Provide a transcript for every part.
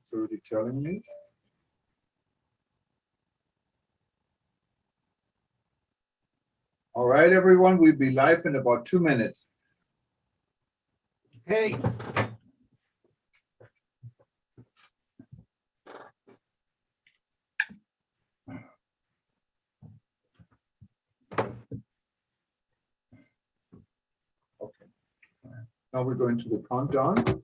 It's already telling me. All right, everyone, we'll be live in about 2 minutes. Hey. Okay. Now we're going to the countdown.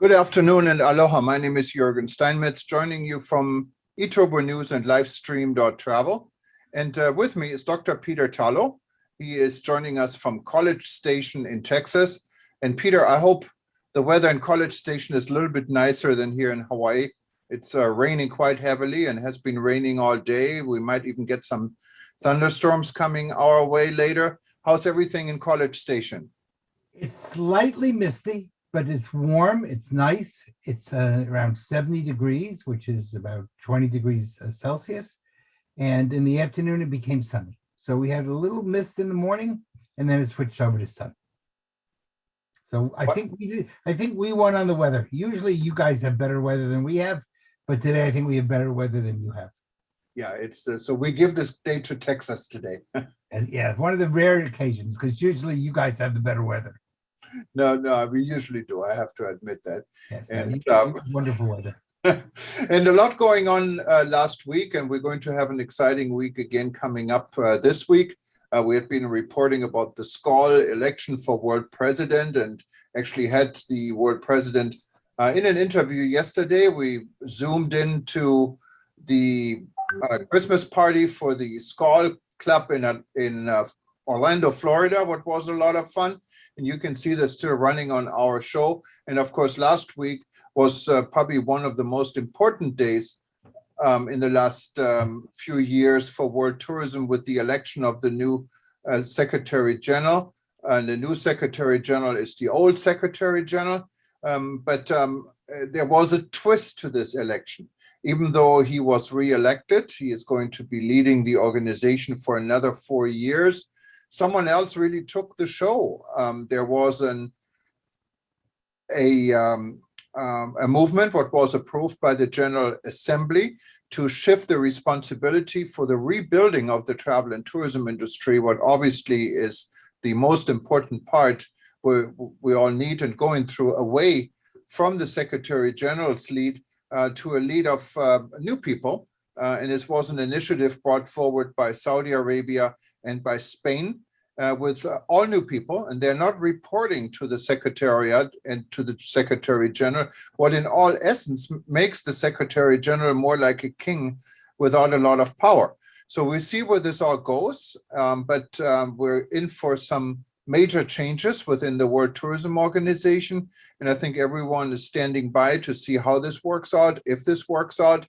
Good afternoon and aloha. My name is Juergen Steinmetz, joining you from eTurbo News and Livestream.travel. And with me is Dr. Peter Tarlow. He is joining us from College Station in Texas. And Peter, I hope the weather in College Station is a little bit nicer than here in Hawaii. It's raining quite heavily and has been raining all day. We might even get some thunderstorms coming our way later. How's everything in College Station? It's slightly misty, but it's warm. It's nice. It's around 70 degrees, which is about 20 degrees Celsius. And in the afternoon, it became sunny. So we had a little mist in the morning, and then it switched over to sun. So I think we won on the weather. Usually you guys have better weather than we have, but today I think we have better weather than you have. Yeah, it's so we give this day to Texas today. And yeah, one of the rare occasions, because usually you guys have the better weather. No, we usually do. I have to admit that. Yes, And wonderful weather. and a lot going on last week, and we're going to have an exciting week again coming up this week. We had been reporting about the SCOL election for world president, and actually had the world president in an interview yesterday. We zoomed into the Christmas party for the SCOL club in Orlando, Florida, what was a lot of fun. And you can see this still running on our show. And of course, last week was probably one of the most important days in the last few years for world tourism, with the election of the new Secretary General. And the new Secretary General is the old Secretary General. But there was a twist to this election. Even though he was re-elected, he is going to be leading the organization for another 4 years. Someone else really took the show. There was a movement, what was approved by the General Assembly, to shift the responsibility for the rebuilding of the travel and tourism industry, what obviously is the most important part we all need, and going through away from the Secretary General's lead to a lead of new people. And this was an initiative brought forward by Saudi Arabia and by Spain with all new people, and they're not reporting to the Secretariat and to the Secretary General, what in all essence makes the Secretary General more like a king without a lot of power. So we see where this all goes, but we're in for some major changes within the World Tourism Organization. And I think everyone is standing by to see how this works out, if this works out.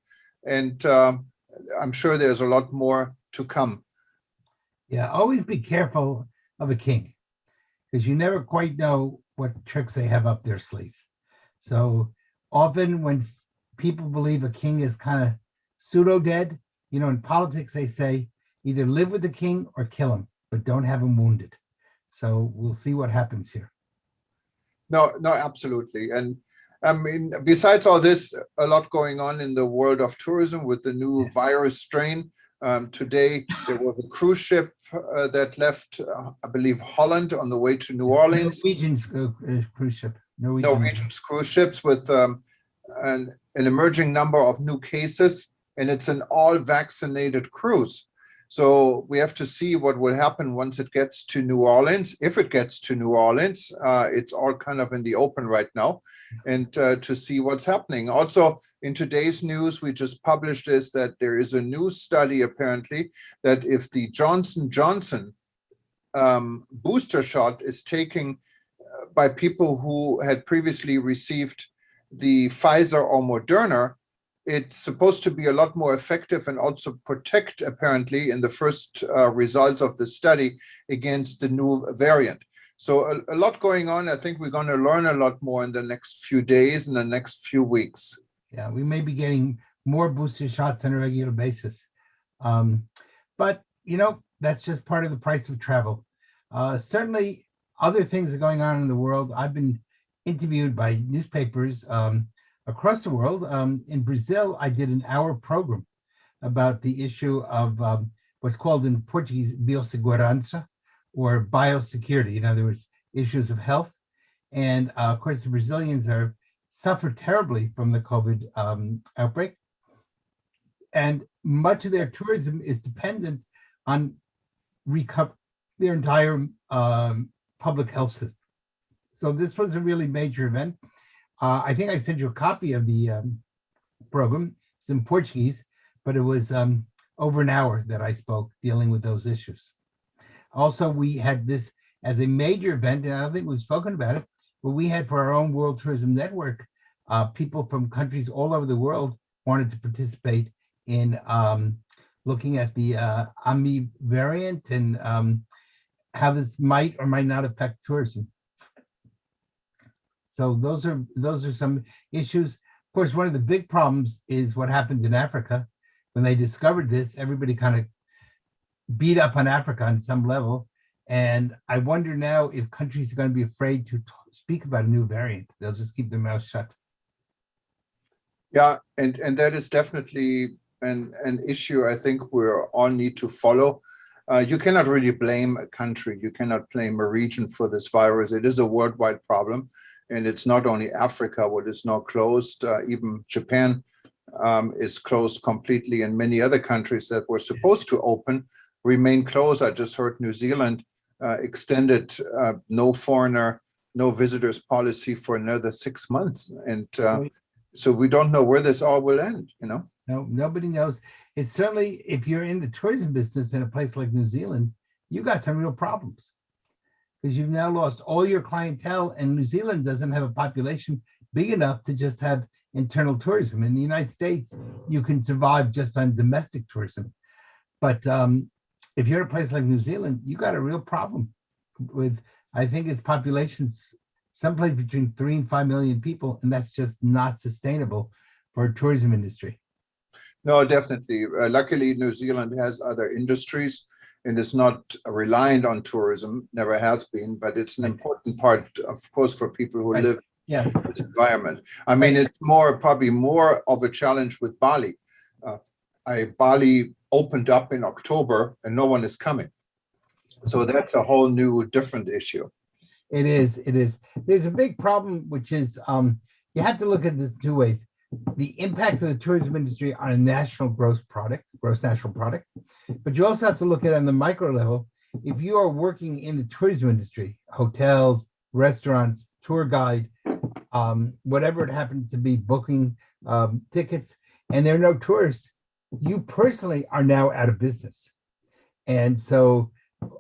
And I'm sure there's a lot more to come. Yeah, always be careful of a king, because you never quite know what tricks they have up their sleeves. So often when people believe a king is kind of pseudo dead, in politics, they say either live with the king or kill him, but don't have him wounded. So we'll see what happens here. No, absolutely. And I mean, besides all this, a lot going on in the world of tourism with the new virus strain. Today, there was a cruise ship that left, I believe, Holland on the way to New Orleans. Norwegian cruise ship. Norwegian cruise ships with an emerging number of new cases, and it's an all-vaccinated cruise. So we have to see what will happen once it gets to New Orleans. If it gets to New Orleans, it's all kind of in the open right now, and to see what's happening. Also, in today's news, we just published is that there is a new study apparently that if the Johnson & Johnson booster shot is taken by people who had previously received the Pfizer or Moderna, it's supposed to be a lot more effective and also protect, apparently, in the first results of the study against the new variant. So a lot going on. I think we're going to learn a lot more in the next few days and the next few weeks. Yeah, we may be getting more booster shots on a regular basis. But, you know, that's just part of the price of travel. Certainly, other things are going on in the world. I've been interviewed by newspapers across the world. In Brazil, I did an hour program about the issue of what's called in Portuguese biossegurança, or biosecurity. In other words, issues of health. And of course, the Brazilians suffer terribly from the COVID outbreak. And much of their tourism is dependent on their entire public health system. So this was a really major event. I think I sent you a copy of the program. It's in Portuguese, but it was over an hour that I spoke dealing with those issues. Also, we had this as a major event, and I don't think we've spoken about it, but we had for our own World Tourism Network, people from countries all over the world wanted to participate in looking at the AMI variant and how this might or might not affect tourism. So those are some issues. Of course, one of the big problems is what happened in Africa. When they discovered this, everybody kind of beat up on Africa on some level. And I wonder now if countries are going to be afraid to speak about a new variant. They'll just keep their mouth shut. Yeah, and that is definitely an issue I think we all need to follow. You cannot really blame a country. You cannot blame a region for this virus. It is a worldwide problem. And it's not only Africa, what is now closed. Even Japan is closed completely, and many other countries that were supposed to open remain closed. I just heard New Zealand extended no foreigner, no visitors policy for another 6 months. And so we don't know where this all will end, you know? No, nobody knows. It's certainly, if you're in the tourism business in a place like New Zealand, you got some real problems, because you've now lost all your clientele, and New Zealand doesn't have a population big enough to just have internal tourism. In the United States, you can survive just on domestic tourism. But if you're in a place like New Zealand, you got a real problem with, I think its population's someplace between 3 and 5 million people, and that's just not sustainable for a tourism industry. No, definitely. Luckily, New Zealand has other industries and is not reliant on tourism, never has been, but it's an important part, of course, for people who live in this environment. I mean, it's probably more of a challenge with Bali. Bali opened up in October and no one is coming. So that's a whole new, different issue. It is. There's a big problem, which is you have to look at this two ways. The impact of the tourism industry on a national gross national product, but you also have to look at it on the micro level. If you are working in the tourism industry, hotels, restaurants, tour guide, whatever it happens to be, booking tickets, and there are no tourists, you personally are now out of business. And so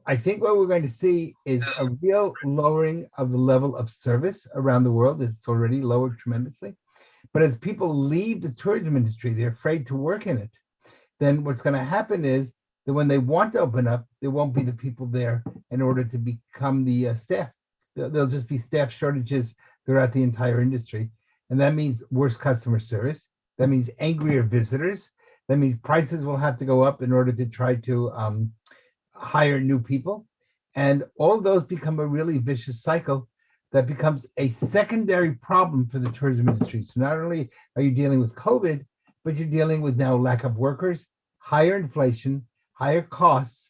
I think what we're going to see is a real lowering of the level of service around the world. It's already lowered tremendously. But as people leave the tourism industry, they're afraid to work in it. Then what's going to happen is that when they want to open up, there won't be the people there in order to become the staff. There'll just be staff shortages throughout the entire industry. And that means worse customer service. That means angrier visitors. That means prices will have to go up in order to try to hire new people. And all those become a really vicious cycle that becomes a secondary problem for the tourism industry. So not only are you dealing with COVID, but you're dealing with now lack of workers, higher inflation, higher costs,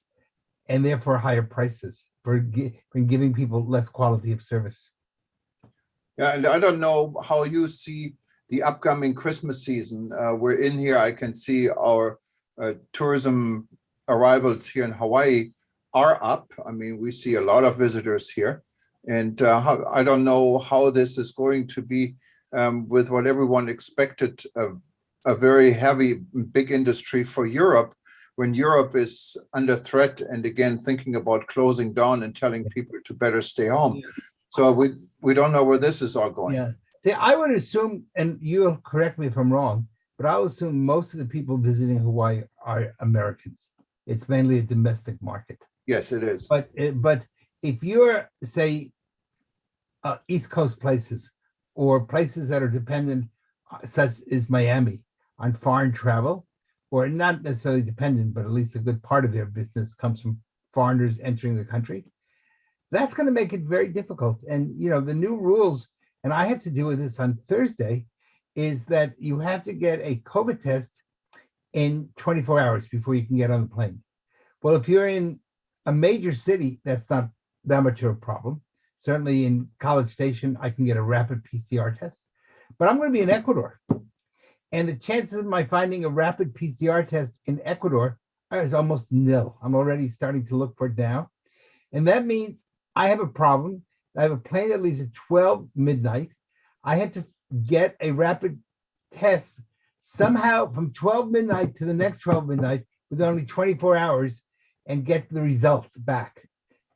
and therefore higher prices for giving people less quality of service. Yeah, and I don't know how you see the upcoming Christmas season. We're in here. I can see our tourism arrivals here in Hawaii are up. I mean, we see a lot of visitors here. And I don't know how this is going to be with what everyone expected, a very heavy, big industry for Europe, when Europe is under threat and again thinking about closing down and telling people to better stay home. Yeah. So we don't know where this is all going. Yeah. See, I would assume, and you'll correct me if I'm wrong, but I would assume most of the people visiting Hawaii are Americans. It's mainly a domestic market. Yes, it is. But if you're, say, East Coast places or places that are dependent, such as Miami, on foreign travel, or not necessarily dependent, but at least a good part of their business comes from foreigners entering the country, that's going to make it very difficult. And, you know, the new rules, and I have to deal with this on Thursday, is that you have to get a COVID test in 24 hours before you can get on the plane. Well, if you're in a major city, that's not that much of a problem. Certainly in College Station, I can get a rapid PCR test, but I'm going to be in Ecuador. And the chances of my finding a rapid PCR test in Ecuador is almost nil. I'm already starting to look for it now. And that means I have a problem. I have a plane that leaves at 12 midnight. I have to get a rapid test somehow from 12 midnight to the next 12 midnight with only 24 hours and get the results back.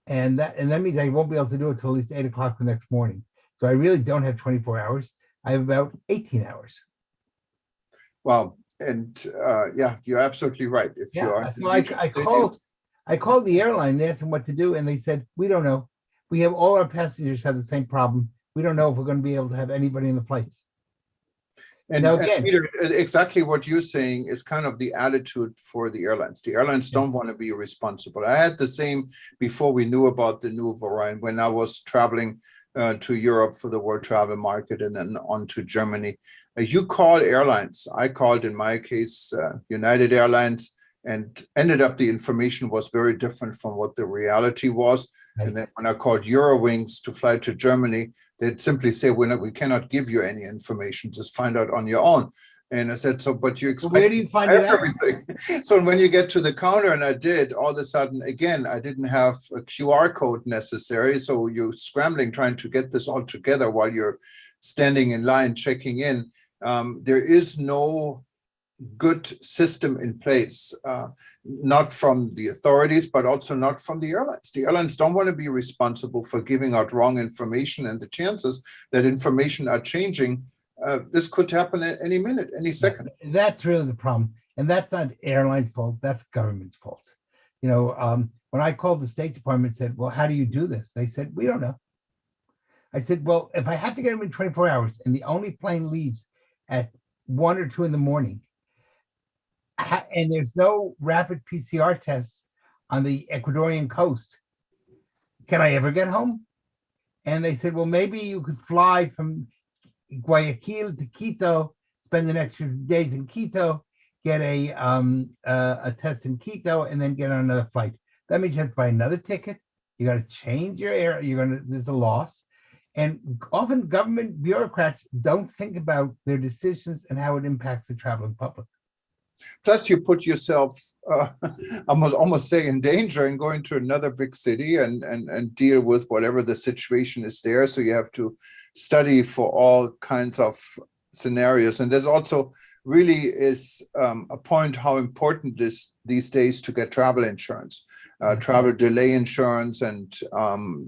And that means I won't be able to do it till at least 8 o'clock the next morning. So I really don't have 24 hours. I have about 18 hours. Well, and yeah, you're absolutely right. If you are, so I called the airline and asked them what to do, and they said, we don't know. We have all our passengers have the same problem. We don't know if we're going to be able to have anybody in the flight. And, now, again, and Peter, exactly what you're saying is kind of the attitude for the airlines. The airlines don't want to be responsible. I had the same before we knew about the new variant when I was traveling to Europe for the World Travel Market and then on to Germany. You call airlines. I called, in my case, United Airlines, and ended up the information was very different from what the reality was. Right. And then when I called Eurowings to fly to Germany, they'd simply say, we cannot give you any information, just find out on your own. And I said, so, but you expect where do you find everything. So when you get to the counter, and I did, all of a sudden, again, I didn't have a QR code necessary. So you're scrambling, trying to get this all together while you're standing in line, checking in. There is no good system in place, not from the authorities, but also not from the airlines. The airlines don't want to be responsible for giving out wrong information, and the chances that information are changing, this could happen at any minute, any second. That's really the problem. And that's not airlines' fault, that's government's fault. You know, when I called the State Department and said, well, how do you do this? They said, we don't know. I said, well, if I have to get them in 24 hours and the only plane leaves at 1 or 2 in the morning, and there's no rapid PCR tests on the Ecuadorian coast, can I ever get home? And they said, well, maybe you could fly from Guayaquil to Quito, spend the next few days in Quito, get a test in Quito, and then get on another flight. That means you have to buy another ticket. You got to change your air. There's a loss. And often government bureaucrats don't think about their decisions and how it impacts the traveling public. Plus, you put yourself, almost say, in danger in going to another big city and deal with whatever the situation is there. So you have to study for all kinds of scenarios. And there's also really is a point how important it is these days to get travel insurance, travel delay insurance, and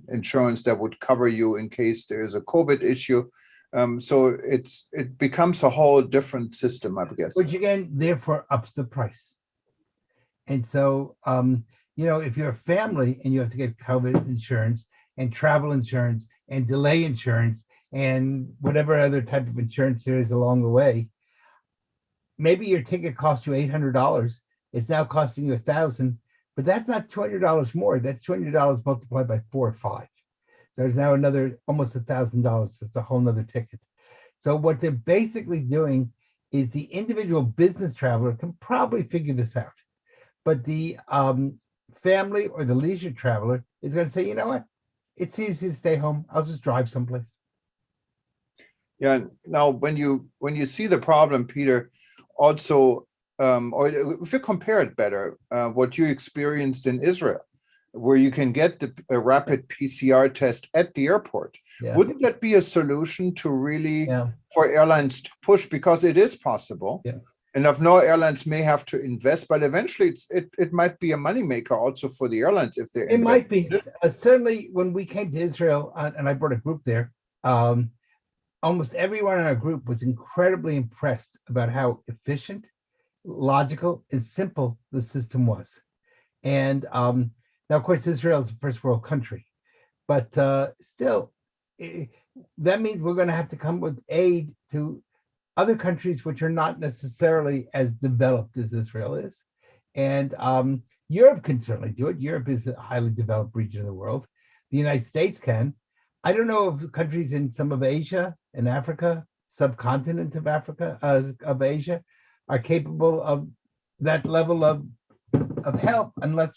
insurance that would cover you in case there is a COVID issue. So it becomes a whole different system, I guess. Which again, therefore, ups the price. And so, you know, if you're a family and you have to get COVID insurance and travel insurance and delay insurance and whatever other type of insurance there is along the way, maybe your ticket cost you $800. It's now costing you $1,000, but that's not $200 more. That's $200 multiplied by 4 or 5. There's now another almost $1,000. It's a whole nother ticket. So what they're basically doing is the individual business traveler can probably figure this out. but the family or the leisure traveler is going to say, you know what, it's easy to stay home. I'll just drive someplace. Yeah. Now, when you see the problem, Peter, also, or if you compare it better, what you experienced in Israel, where you can get a rapid PCR test at the airport, Yeah. wouldn't that be a solution to really Yeah. for airlines to push, because it is possible? Yeah. And of no, airlines may have to invest, but eventually it might be a moneymaker also for the airlines if they It invest. might be. Certainly, when we came to Israel and I brought a group there, almost everyone in our group was incredibly impressed about how efficient, logical, and simple the system was. And now, of course, Israel is a first world country, but still, that means we're going to have to come with aid to other countries which are not necessarily as developed as Israel is. And Europe can certainly do it. Europe is a highly developed region of the world. The United States can. I don't know if countries in some of Asia and Africa, subcontinent of Africa, of Asia, are capable of that level of help unless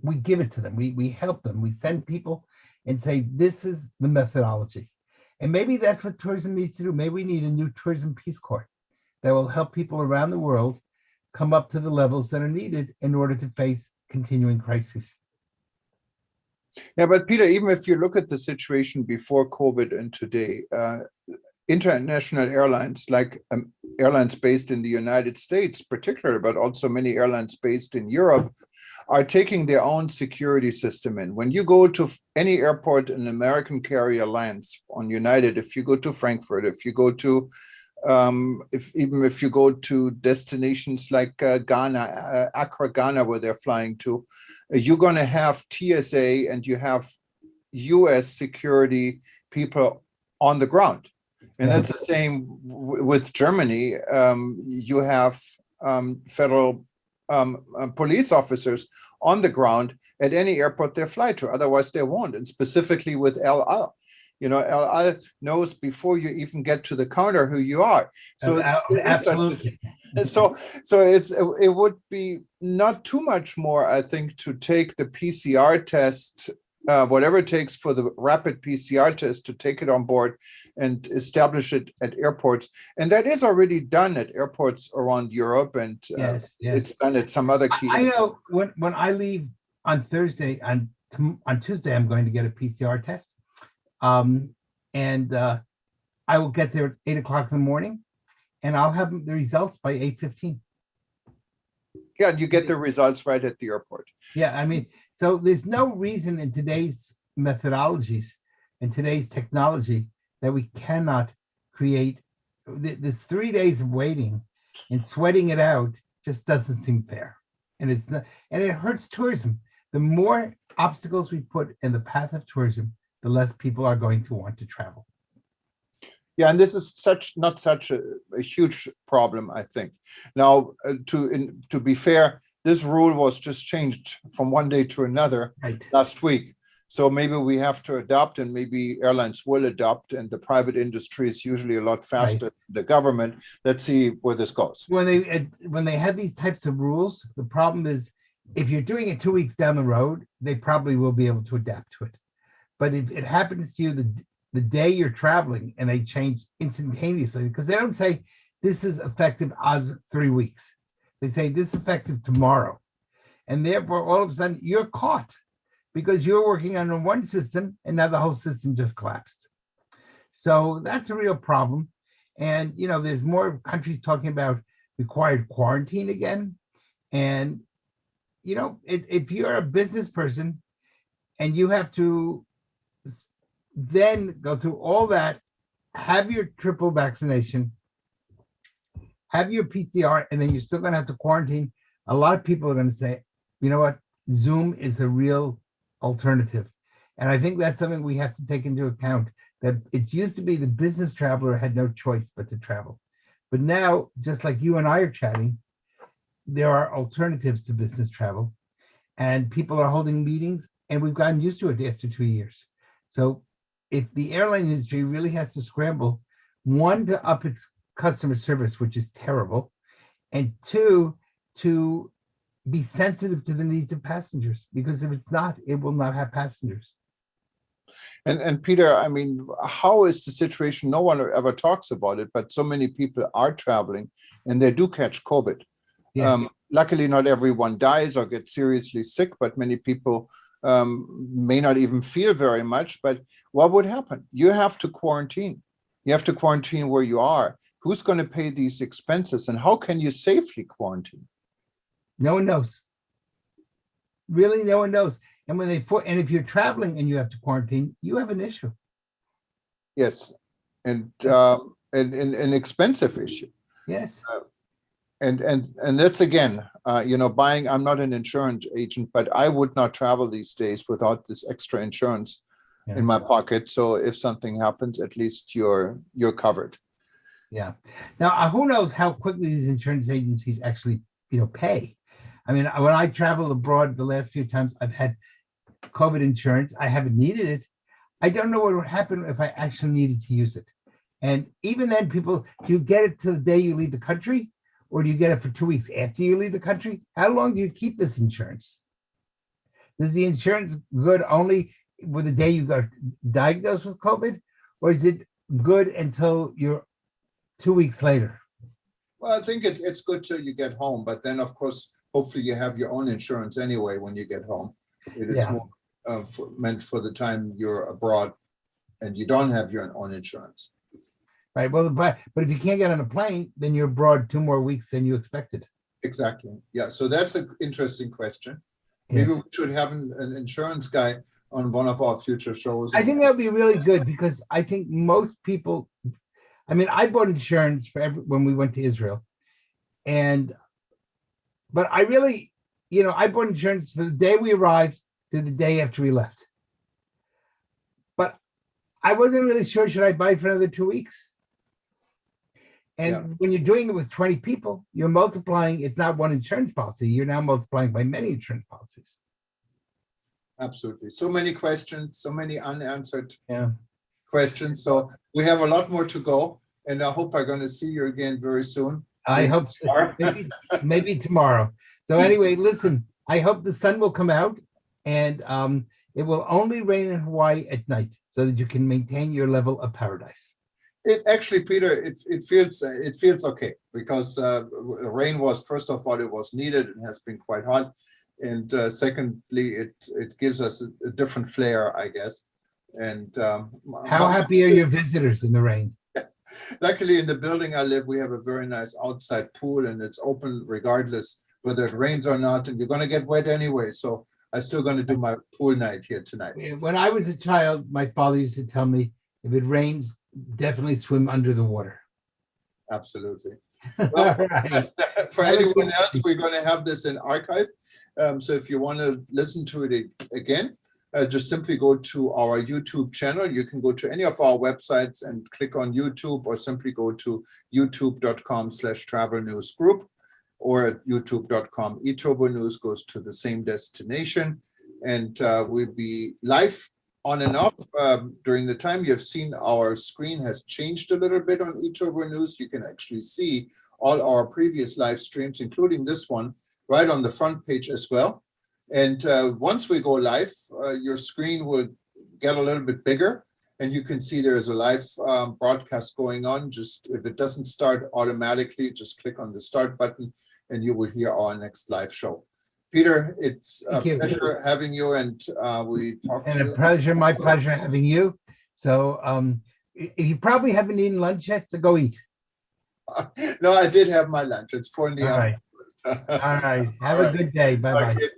we give it to them. We help them. We send people and say, this is the methodology. And maybe that's what tourism needs to do. Maybe we need a new tourism Peace Corps that will help people around the world come up to the levels that are needed in order to face continuing crises. Yeah, but Peter, even if you look at the situation before COVID and today, international airlines, like airlines based in the United States particularly, but also many airlines based in Europe, are taking their own security system in. When you go to any airport an American carrier lands on United, if you go to Frankfurt, if you go to if you go to destinations like Ghana, Accra, Ghana, where they're flying to, you're going to have TSA and you have US security people on the ground. And that's the same with Germany. You have federal police officers on the ground at any airport they fly to, otherwise they won't. And specifically with El Al. You know, El Al knows before you even get to the counter who you are. So absolutely. So it would be not too much more, I think, to take the PCR test, whatever it takes for the rapid PCR test, to take it on board and establish it at airports. And that is already done at airports around Europe, and yes. it's done at some other key. I know when I leave on Thursday, on Tuesday, I'm going to get a PCR test. And I will get there at 8 o'clock in the morning, and I'll have the results by 8:15. Yeah, you get the results right at the airport. Yeah, I mean, so there's no reason in today's methodologies and today's technology that we cannot create this 3 days of waiting and sweating it out. Just doesn't seem fair, and it's not, and it hurts tourism. The more obstacles we put in the path of tourism, the less people are going to want to travel. Yeah, and this is not such a huge problem, I think. Now, to be fair, this rule was just changed from one day to another last week. So maybe we have to adopt, and maybe airlines will adopt, and the private industry is usually a lot faster than the government. Let's see where this goes. When they have these types of rules, the problem is if you're doing it 2 weeks down the road, they probably will be able to adapt to it. But if it happens to you the day you're traveling and they change instantaneously, because they don't say this is effective as 3 weeks. They say this is effective tomorrow. And therefore, all of a sudden, you're caught because you're working on one system and now the whole system just collapsed. So that's a real problem. And, you know, there's more countries talking about required quarantine again. And, you know, if you're a business person and you have to then go through all that, have your triple vaccination, have your PCR, and then you're still going to have to quarantine. A lot of people are going to say, you know what, Zoom is a real alternative. And I think that's something we have to take into account, that it used to be the business traveler had no choice but to travel. But now, just like you and I are chatting, there are alternatives to business travel, and people are holding meetings, and we've gotten used to it after 2 years. So if the airline industry really has to scramble, one, to up its customer service, which is terrible, and two, to be sensitive to the needs of passengers, because if it's not, it will not have passengers. And Peter, I mean, how is the situation? No one ever talks about it, but so many people are traveling and they do catch COVID. Yeah. Luckily, not everyone dies or gets seriously sick, but many people may not even feel very much. But what would happen? You have to quarantine. You have to quarantine where you are. Who's going to pay these expenses, and how can you safely quarantine? No one knows. Really, no one knows. And when and if you're traveling and you have to quarantine, you have an issue. Yes, and an expensive issue. Yes. And that's again, buying. I'm not an insurance agent, but I would not travel these days without this extra insurance in my pocket. So if something happens, at least you're covered. Yeah. Now, who knows how quickly these insurance agencies actually, pay. I mean, when I travel abroad the last few times, I've had COVID insurance. I haven't needed it. I don't know what would happen if I actually needed to use it. And even then, do you get it to the day you leave the country, or do you get it for 2 weeks after you leave the country? How long do you keep this insurance? Is the insurance good only with the day you got diagnosed with COVID, or is it good until you're 2 weeks later? Well, I think it's good till you get home, but then of course, hopefully you have your own insurance anyway when you get home. It is more meant for the time you're abroad and you don't have your own insurance. Right. Well, but if you can't get on a plane, then you're abroad 2 more weeks than you expected. Exactly. Yeah. So that's an interesting question. Maybe we should have an insurance guy on one of our future shows. I think that would be really good, because I think most people, I mean, I bought insurance for when we went to Israel, but I really, I bought insurance for the day we arrived to the day after we left. But I wasn't really sure, should I buy it for another 2 weeks? And when you're doing it with 20 people, you're multiplying. It's not one insurance policy. You're now multiplying by many insurance policies. Absolutely. So many questions, so many unanswered questions. So we have a lot more to go. And I hope I'm going to see you again very soon. I hope so. Maybe tomorrow. So anyway, listen, I hope the sun will come out, and it will only rain in Hawaii at night so that you can maintain your level of paradise. It actually, Peter, it feels okay, because rain was, first of all, it was needed. It has been quite hot. And secondly, it gives us a different flair, I guess. And how happy are your visitors in the rain? Luckily, in the building I live, we have a very nice outside pool, and it's open regardless whether it rains or not. And you're going to get wet anyway. So I'm still going to do my pool night here tonight. When I was a child, my father used to tell me, if it rains, definitely swim under the water. Absolutely. Well, right. For anyone else, we're going to have this in archive. So if you want to listen to it again, just simply go to our YouTube channel. You can go to any of our websites and click on YouTube, or simply go to youtube.com/travel news group, or at youtube.com. eTurbo News goes to the same destination, and we'll be live on and off during the time. You've seen our screen has changed a little bit on eTurbo News. You can actually see all our previous live streams, including this one, right on the front page as well. And once we go live, your screen will get a little bit bigger, and you can see there is a live broadcast going on. Just if it doesn't start automatically, just click on the start button and you will hear our next live show. Peter, it's a pleasure having you, and we talked to you. And my pleasure having you. So you probably haven't eaten lunch yet, so go eat. No, I did have my lunch. It's 4 in the afternoon. All right. Have a good day. Bye-bye. Okay,